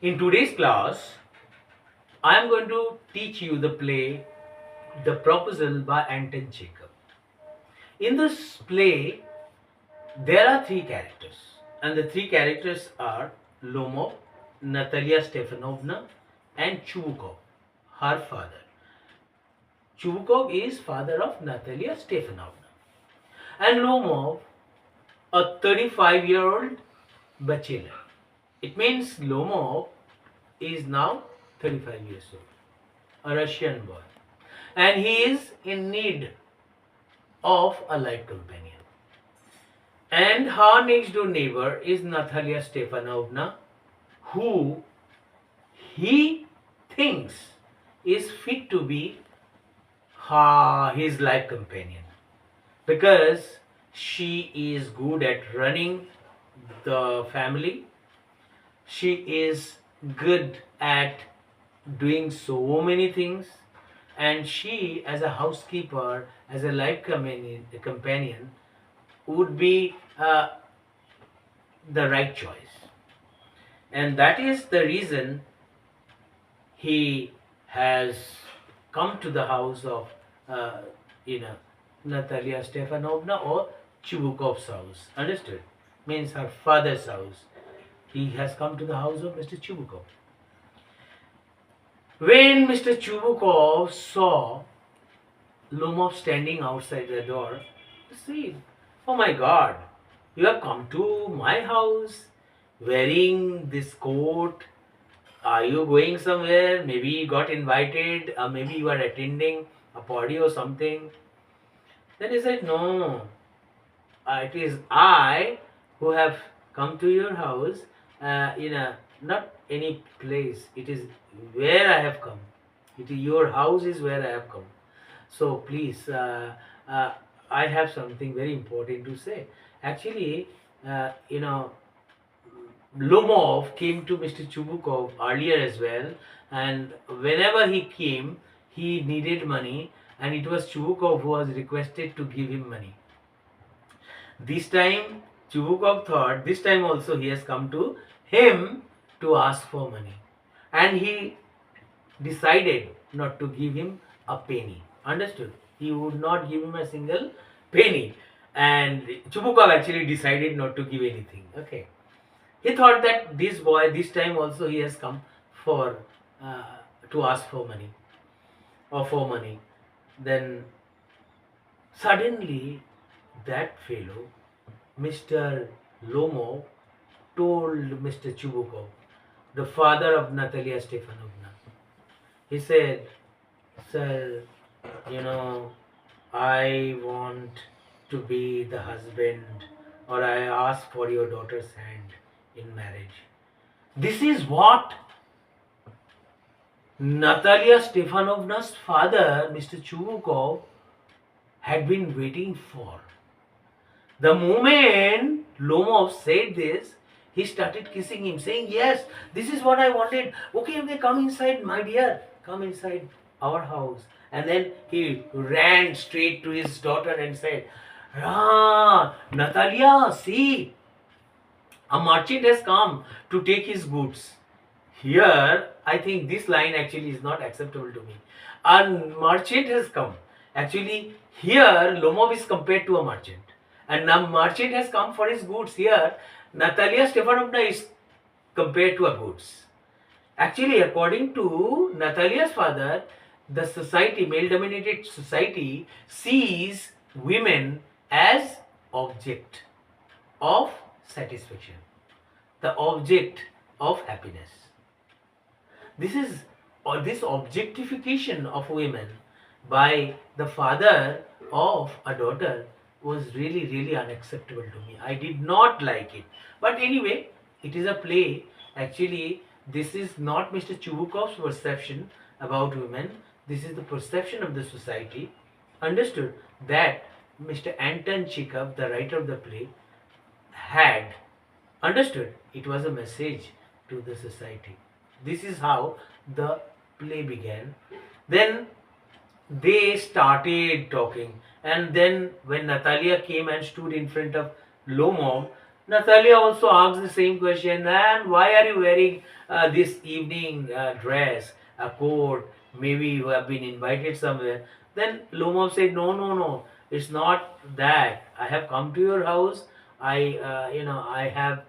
In today's class, I am going to teach you the play The Proposal by Anton Chekhov. In this play, there are three characters, and the three characters are Lomov, Natalia Stefanovna, and Chubukov, her father. Chubukov is father of Natalia Stefanovna, and Lomov, a 35-year-old bachelor. It means Lomov is now 35 years old, a Russian boy, and he is in need of a life companion. And her next door neighbor is Natalia Stefanovna, who he thinks is fit to be his life companion because she is good at running the family. She is good at doing so many things, and she, as a housekeeper, as a life companion would be the right choice. And that is the reason he has come to the house of uh, you know Natalia Stefanovna, or Chubukov's house. Understood? Means her father's house. He has come to the house of Mr. Chubukov. When Mr. Chubukov saw Lomov standing outside the door, he said, "Oh my God, you have come to my house wearing this coat. Are you going somewhere? Maybe you got invited, or maybe you are attending a party or something." Then he said, "No, it is I who have come to your house not any place. It is where I have come. It is your house is where I have come. So please, uh, I have something very important to say." Actually, uh, you know, Lomov came to Mr. Chubukov earlier as well, and whenever he came, he needed money, and it was Chubukov who was requested to give him money. This time, Chubukov thought this time also he has come to him to ask for money, and he decided not to give him a penny. Understood? He would not give him a single penny, and Chubukov actually decided not to give anything. Okay. He thought that this boy, this time also he has come for to ask for money or for money. Then suddenly that fellow, Mr. Lomo, told Mr. Chubukov, the father of Natalia Stefanovna. He said, "Sir, you know, I want to be the husband, or I ask for your daughter's hand in marriage." This is what Natalia Stefanovna's father, Mr. Chubukov, had been waiting for. The moment Lomov said this, he started kissing him, saying, "Yes, this is what I wanted. Okay, okay, come inside, my dear. Come inside our house." And then he ran straight to his daughter and said, "Ah, Natalia, see, a merchant has come to take his goods." Here, I think this line actually is not acceptable to me. A merchant has come. Actually, here Lomov is compared to a merchant, and a merchant has come for his goods. Here, Natalia Stefanovna is compared to a goods. Actually, according to Natalia's father, the society, male-dominated society, sees women as object of satisfaction, the object of happiness. This objectification of women by the father of a daughter was really unacceptable to me. I did not like it. But anyway, it is a play. Actually, this is not Mr. Chubukov's perception about women. This is the perception of the society. Understood that Mr. Anton Chekhov, the writer of the play, had understood it was a message to the society. This is how the play began. Then they started talking, and then when Natalia came and stood in front of Lomov, Natalia also asked the same question, and why are you wearing this evening dress, a coat? Maybe you have been invited somewhere. Then Lomov said, no, no, no, it's not that. I have come to your house. I have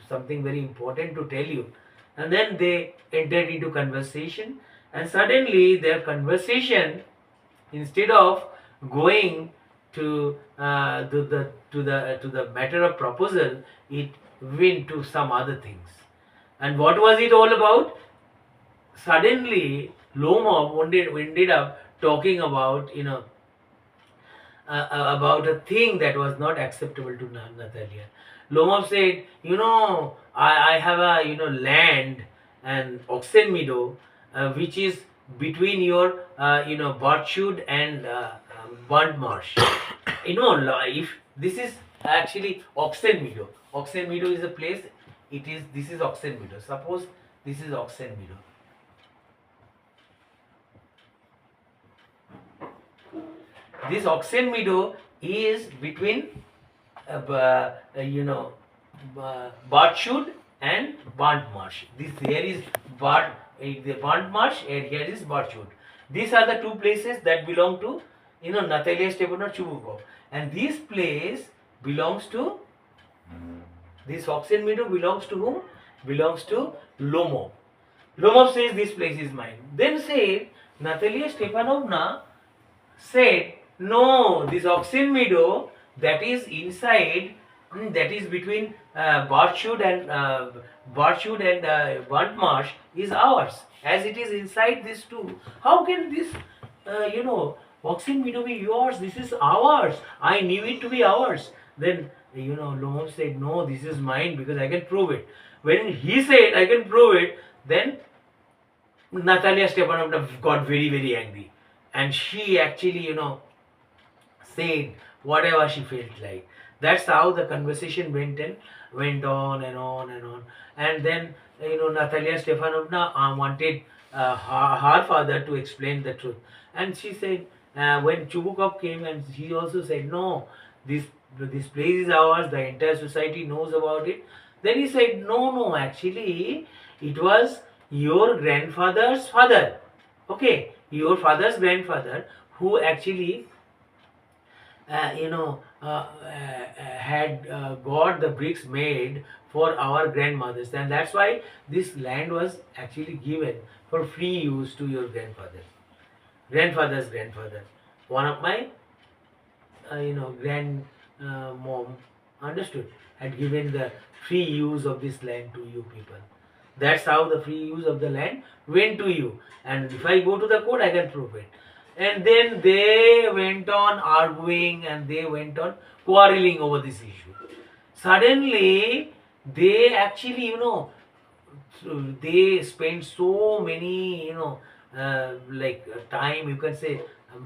something very important to tell you. And then they entered into conversation, and suddenly their conversation, instead of going to the matter of proposal, it went to some other things. And what was it all about? Suddenly Lomov ended up talking about about a thing that was not acceptable to Natalia. Lomov said, I have a land and oxen meadow, which is between your Barchwood and Burnt Marsh. If this is actually oxen meadow. Oxen meadow is a place. This is oxen meadow. Suppose this is oxen meadow. This oxen meadow is between Barchwood and Burnt Marsh. This here is the Burnt Marsh, and here is Barchwood. These are the two places that belong to Natalia Stepanov Chubukov, and this place belongs to this oxen meadow belongs to whom? Belongs to Lomov. Lomov says this place is mine. Then said Natalia Stepanovna said, no, this oxen meadow that is inside, that is between Barchwood and Burnt Marsh is ours, as it is inside this too. How can this, oxen meadow be yours? This is ours. I knew it to be ours. Then, Lomov said, no, this is mine because I can prove it. When he said, I can prove it, then Natalia Stepanovna got very, very angry. And she actually, said whatever she felt like. That's how the conversation went on and on and on. And then, Natalia Stepanovna wanted her father to explain the truth. And she said, when Chubukov came, and he also said, no, this place is ours, the entire society knows about it. Then he said, no, actually, it was your grandfather's father. Okay, your father's grandfather who actually had got the bricks made for our grandmothers, and that's why this land was actually given for free use to your grandfather's grandfather. One of my grand mom understood, had given the free use of this land to you people. That's how the free use of the land went to you, and if I go to the court I can prove it. And then they went on arguing and they went on quarreling over this issue. Suddenly they actually they spent so many time, you can say,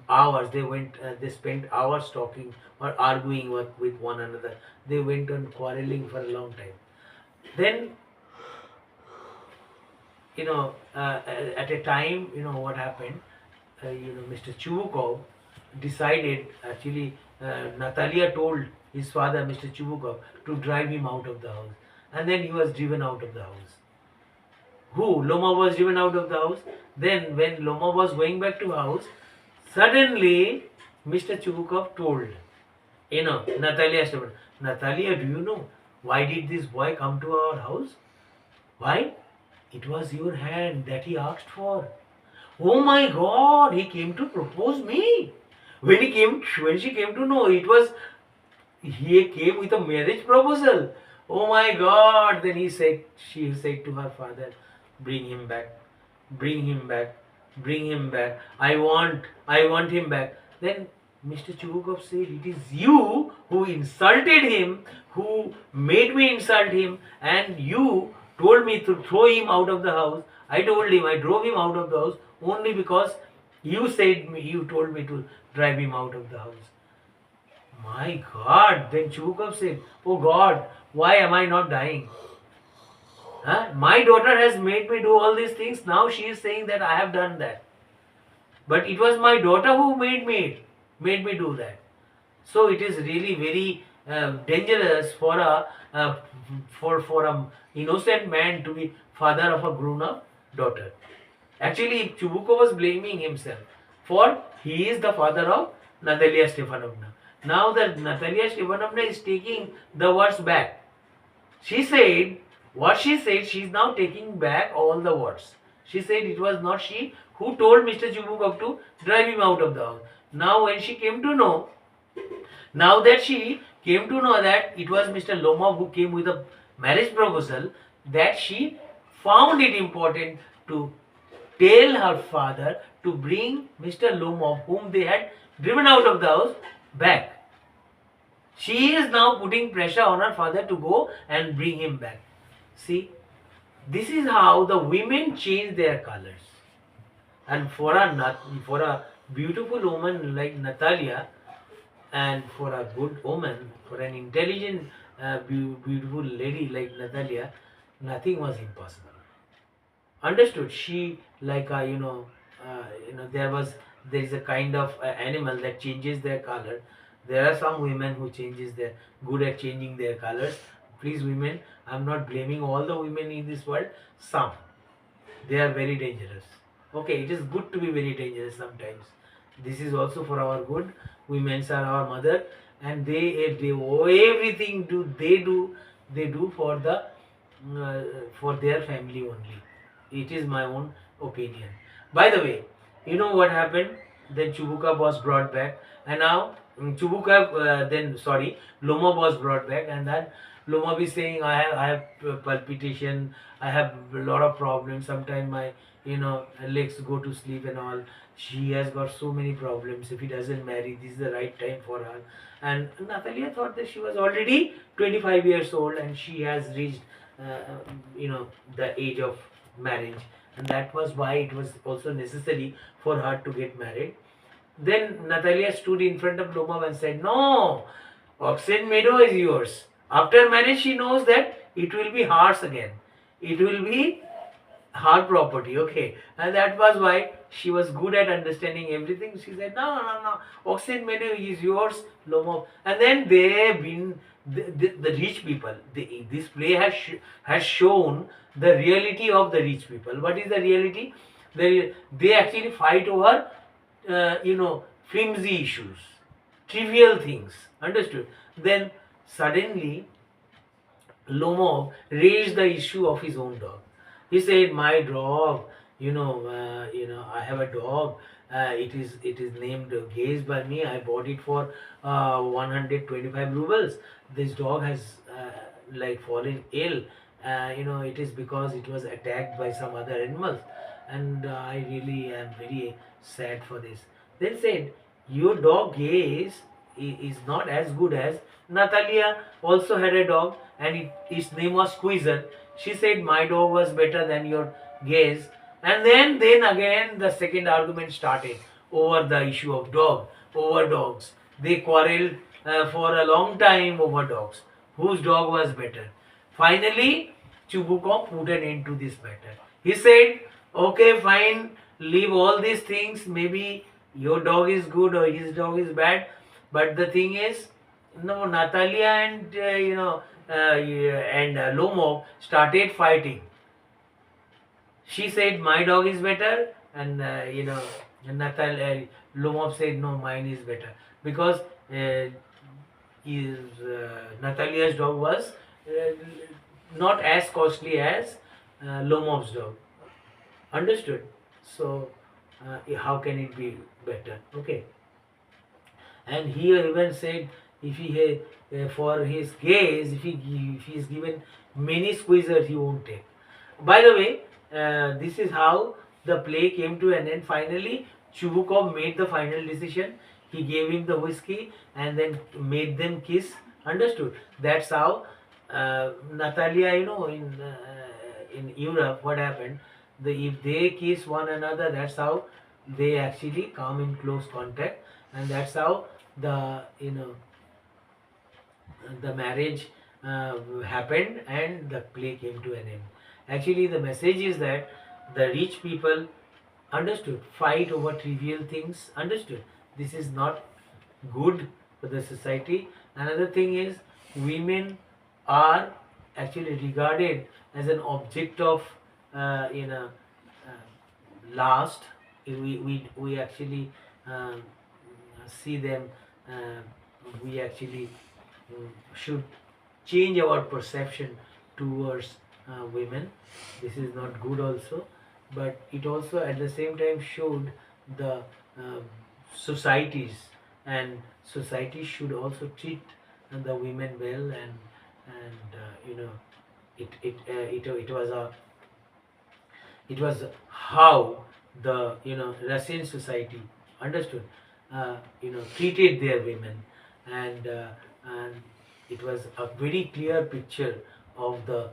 hours. They spent hours talking or arguing with one another. They went on quarreling for a long time. Then at a time, what happened, Mr. Chubukov decided, actually, Natalia told his father, Mr. Chubukov, to drive him out of the house. And then he was driven out of the house. Who? Loma was driven out of the house. Then when Loma was going back to house, suddenly Mr. Chubukov told, Natalia, Natalia, do you know why did this boy come to our house? Why? It was your hand that he asked for. Oh my God, he came to propose me. When she came to know, he came with a marriage proposal. Oh my God. Then she said to her father, bring him back, bring him back, bring him back. I want him back. Then Mr. Chubukov said, it is you who insulted him, who made me insult him, and you told me to throw him out of the house. I drove him out of the house only because you told me to drive him out of the house. My God. Then Chubukov said, oh God, why am I not dying? My daughter has made me do all these things. Now she is saying that I have done that. But it was my daughter who made me do that. So it is really very dangerous for a innocent man to be father of a grown-up daughter. Actually, Chubuko was blaming himself for he is the father of Natalia Stefanovna. Now that Natalia Stefanovna is taking the words back. She said, what she said, she is now taking back all the words. She said it was not she who told Mr. Chubukov to drive him out of the house. Now when she came to know, now that she came to know that it was Mr. Lomov who came with a marriage proposal, that she found it important to tell her father to bring Mr. Lomov, whom they had driven out of the house, back. She is now putting pressure on her father to go and bring him back. See, this is how the women change their colors. And for a beautiful woman like Natalia, and for a good woman, for an intelligent, beautiful lady like Natalia, nothing was impossible. Understood? She like there is a kind of animal that changes their color. There are some women who changes their good at changing their colors. Please, women, I'm not blaming all the women in this world. Some, they are very dangerous. Okay, it is good to be very dangerous sometimes. This is also for our good. Women are our mother, and they owe everything they do for their family only. It is my own opinion. By the way, you know what happened? Then Chubuka was brought back, and now Lomov was brought back, and then Lomov is saying, I have palpitation, I have a lot of problems. Sometimes my legs go to sleep and all. She has got so many problems. If he doesn't marry, this is the right time for her. And Natalia thought that she was already 25 years old and she has reached the age of marriage, and that was why it was also necessary for her to get married. Then Natalia stood in front of Lomov and said, no, Oxen Meadow is yours. After marriage, she knows that it will be hers again. It will be her property, okay. And that was why she was good at understanding everything. She said, no, Oxen Meadow is yours, Lomov. And then they have been the rich people. This play has shown the reality of the rich people. What is the reality? They actually fight over flimsy issues, trivial things. Understood? Then suddenly Lomov raised the issue of his own dog. He said, my dog, I have a dog. It is named Gaze by me. I bought it for 125 rubles. This dog has fallen ill. It is because it was attacked by some other animals, and I really am very sad for this. Then said, your dog Gaze is not as good as Natalia. Also had a dog, and its name was Squeezer. She said, my dog was better than your Gaze. And then again the second argument started over the issue of over dogs. They quarreled for a long time over dogs. Whose dog was better? Finally, Chubukov put an end to this matter. He said, okay, fine, leave all these things. Maybe your dog is good or his dog is bad. But the thing is, Natalia and Lomov started fighting. She said, my dog is better, and Lomov said, no, mine is better, because Natalia's dog was not as costly as Lomov's dog. Understood? So how can it be better? Okay. And here even said, if he for his Gaze, if he is given many squeezers, he won't take. By the way, this is how the play came to an end. Finally, Chubukov made the final decision. He gave him the whiskey and then made them kiss. Understood? That's how Natalia, in Europe, what happened? If they kiss one another, that's how they actually come in close contact, and that's how the marriage happened and the play came to an end. Actually, the message is that the rich people, understood, fight over trivial things. Understood? This is not good for the society, Another thing is, women are actually regarded as an object of, last. We actually um, see them. Uh, we actually should change our perception towards women. This is not good also, but it also at the same time showed the um societies, and society should also treat the women well, and it was a, it was how the Russian society understood, treated their women, and it was a very clear picture of the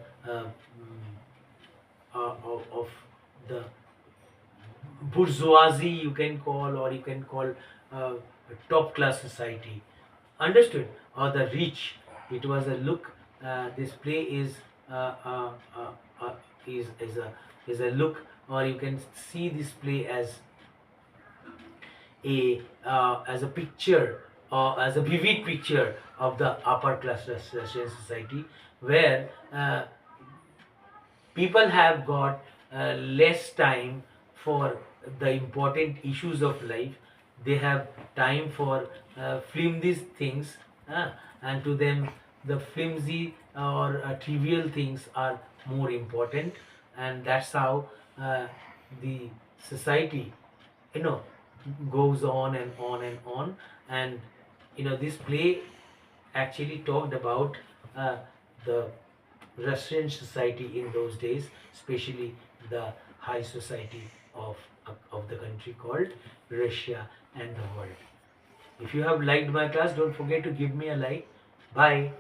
of the bourgeoisie, you can call, or you can call uh, top class society, understood, or the rich. It was a look. This play is uh, uh, uh, uh, is a look, or you can see this play as a picture, or as a vivid picture of the upper class Russian society, where people have got less time for the important issues of life. They have time for flimsy things, and to them the flimsy or trivial things are more important, and that's how the society, you know goes on and on and on. And this play actually talked about the Russian society in those days, especially the high society of the country called Russia and the world. If you have liked my class, don't forget to give me a like. Bye.